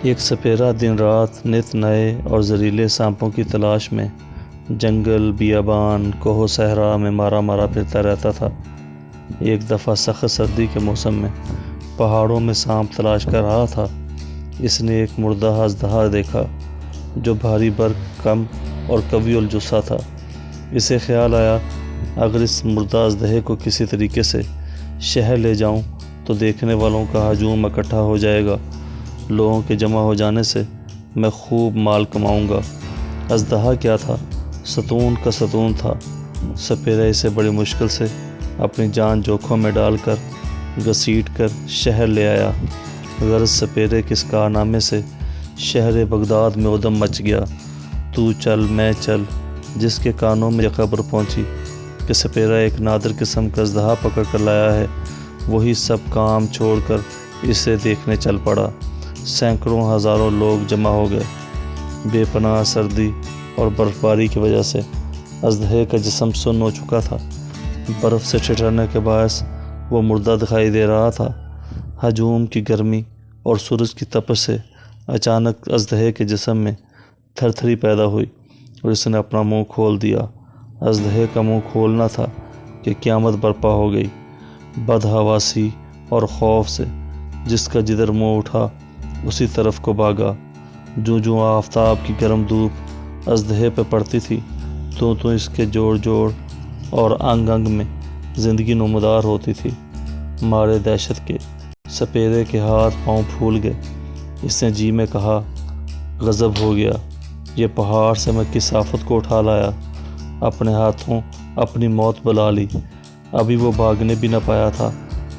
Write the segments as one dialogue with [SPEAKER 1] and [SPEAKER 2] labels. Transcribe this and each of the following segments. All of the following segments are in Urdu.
[SPEAKER 1] ایک سپیرا دن رات نت نئے اور زہریلے سانپوں کی تلاش میں جنگل، بیابان، کوہ و صحرا میں مارا مارا پھرتا رہتا تھا۔ ایک دفعہ سخت سردی کے موسم میں پہاڑوں میں سانپ تلاش کر رہا تھا۔ اس نے ایک مردہ اژدہا دیکھا جو بھاری برق، کم اور قوی الجثہ تھا۔ اسے خیال آیا اگر اس مردہ اژدہے کو کسی طریقے سے شہر لے جاؤں تو دیکھنے والوں کا ہجوم اکٹھا ہو جائے گا۔ لوگوں کے جمع ہو جانے سے میں خوب مال کماؤں گا۔ اژدہا کیا تھا؟ ستون کا ستون تھا۔ سپیرا اسے بڑی مشکل سے اپنی جان جوکھم میں ڈال کر گھسیٹ کر شہر لے آیا۔ غرض سپیرے کے اس کارنامے سے شہر بغداد میں ادھم مچ گیا۔ تو چل میں چل۔ جس کے کانوں میں یہ خبر پہنچی کہ سپیرا ایک نادر قسم کا اژدہا پکڑ کر لایا ہے، وہی سب کام چھوڑ کر اسے دیکھنے چل پڑا۔ سینکڑوں ہزاروں لوگ جمع ہو گئے۔ بے پناہ سردی اور برف باری کی وجہ سے اژدہے کا جسم سن ہو چکا تھا۔ برف سے ٹھٹرنے کے باعث وہ مردہ دکھائی دے رہا تھا۔ ہجوم کی گرمی اور سورج کی تپش سے اچانک اژدہے کے جسم میں تھر تھری پیدا ہوئی اور اس نے اپنا منہ کھول دیا۔ اژدہے کا منہ کھولنا تھا کہ قیامت برپا ہو گئی۔ بدحواسی اور خوف سے جس کا جدھر منہ اٹھا اسی طرف کو بھاگا۔ جو آفتاب کی گرم دھوپ اژدہے پہ پڑتی تھی تو اس کے جوڑ جوڑ اور انگ انگ میں زندگی نمودار ہوتی تھی۔ مارے دہشت کے سپیرے کے ہاتھ پاؤں پھول گئے۔ اس نے جی میں کہا، غضب ہو گیا، یہ پہاڑ سے میں کس آفت کو اٹھا لایا۔ اپنے ہاتھوں اپنی موت بلا لی۔ ابھی وہ بھاگنے بھی نہ پایا تھا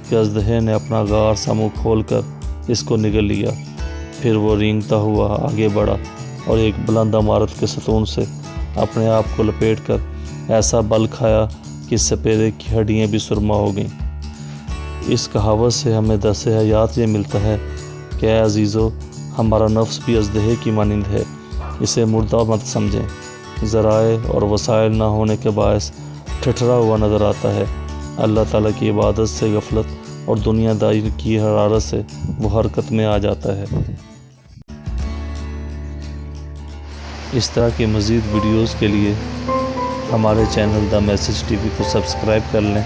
[SPEAKER 1] کہ اژدہے نے اپنا غار سا منہ کھول کر اس کو نگل لیا۔ پھر وہ رینگتا ہوا آگے بڑھا اور ایک بلند عمارت کے ستون سے اپنے آپ کو لپیٹ کر ایسا بل کھایا کہ سپیرے کی ہڈیاں بھی سرما ہو گئیں۔ اس کہاوت سے ہمیں درس حیات یہ ملتا ہے کہ اے عزیزو، ہمارا نفس بھی اژدہے کی مانند ہے، اسے مردہ مت سمجھیں۔ ذرائع اور وسائل نہ ہونے کے باعث ٹھٹرا ہوا نظر آتا ہے۔ اللہ تعالیٰ کی عبادت سے غفلت اور دنیا داری کی حرارت سے وہ حرکت میں آ جاتا ہے۔ اس طرح کے مزید ویڈیوز کے لیے ہمارے channel the message T V کو سبسکرائب کر لیں،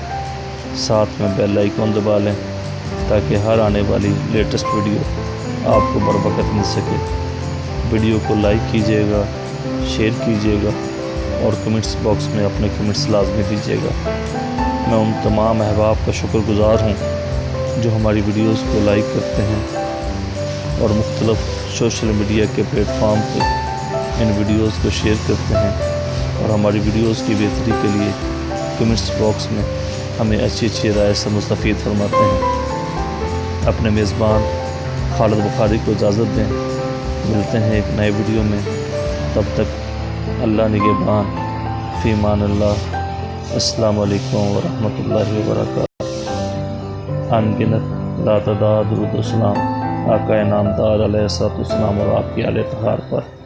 [SPEAKER 1] ساتھ میں بیل آئیکن دبا لیں تاکہ ہر آنے والی لیٹسٹ ویڈیو آپ کو بروقت مل سکے۔ ویڈیو کو لائک کیجیے گا، شیئر کیجیے گا اور کمنٹس باکس میں اپنے کمنٹس لازمی دیجیے گا۔ میں ان تمام احباب کا شکر گزار ہوں جو ہماری ویڈیوز کو لائک کرتے ہیں اور مختلف سوشل میڈیا کے پلیٹ فارم پہ ان ویڈیوز کو شیئر کرتے ہیں اور ہماری ویڈیوز کی بہتری کے لیے کمنٹس باکس میں ہمیں اچھی رائے سے مستفید فرماتے ہیں۔ اپنے میزبان خالد بخاری کو اجازت دیں، ملتے ہیں ایک نئے ویڈیو میں۔ تب تک اللہ نگہبان، فی امان اللہ۔ السلام علیکم ورحمۃ اللہ وبرکاتہ۔ ان گنت لا تعداد درود و سلام آقا نامدار علیہ الصلوۃ والسلام اور آپ کی آل اطہار پر۔